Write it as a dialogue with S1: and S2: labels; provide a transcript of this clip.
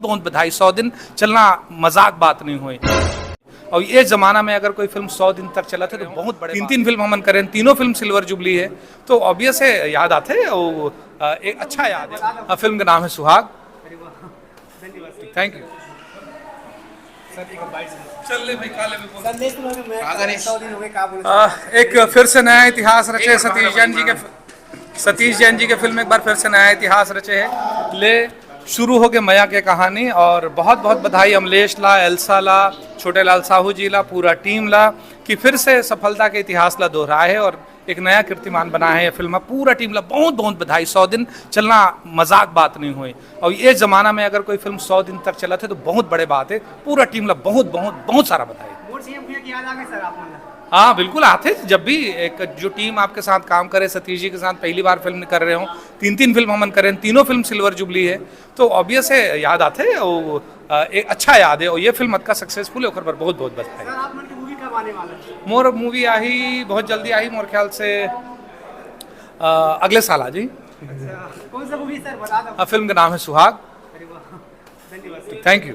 S1: बहुत बधाई। 100 दिन चलना मजाक बात नहीं हुई। और ये जमाना में अगर कोई फिल्म 100 दिन तक चला था तो बहुत बड़े। तीन फिल्म हमन करें, तीनों फिल्म सिल्वर जुबली है, तो ऑब्वियस है याद आते हैं। वो एक अच्छा याद है। फिल्म का नाम है सुहाग। Thank you. चल भाई काले एक फिर से नया इतिहास रचे सतीश जैन जी के फिल्म एक बार फिर से नया इतिहास रचे है। ले शुरू हो गए मया के कहानी, और बहुत बहुत बधाई अमलेश ला, एल्सा ला, छोटे लाल साहू जी ला, पूरा टीम ला, कि फिर से सफलता के इतिहास ला दोहराए है और एक नया कीर्तिमान बना है ये फिल्म। पूरा टीम ला बहुत बहुत बधाई। 100 दिन चलना मजाक बात नहीं हुई। और ये जमाना में अगर कोई फिल्म 100 दिन तक चला था तो बहुत बड़े बात है। पूरा टीम ला बहुत बहुत बहुत सारा बधाई। हाँ बिल्कुल आते। जब भी एक जो टीम आपके साथ काम करे, सतीश जी के साथ पहली बार फिल्म कर रहे हो, तीन फिल्म हमन करें, तीनों फिल्म सिल्वर जुबली है, तो ऑब्वियस है याद आते हैं। वो एक अच्छा याद है। और ये फिल्म का सक्सेसफुल है, पर बहुत बहुत बधाई। मोर मूवी आई बहुत जल्दी आई, मोर ख्याल से अगले साल आ जी।
S2: कौन सा मूवी सर बता दो।
S1: फिल्म का नाम है सुहाग। Thank you.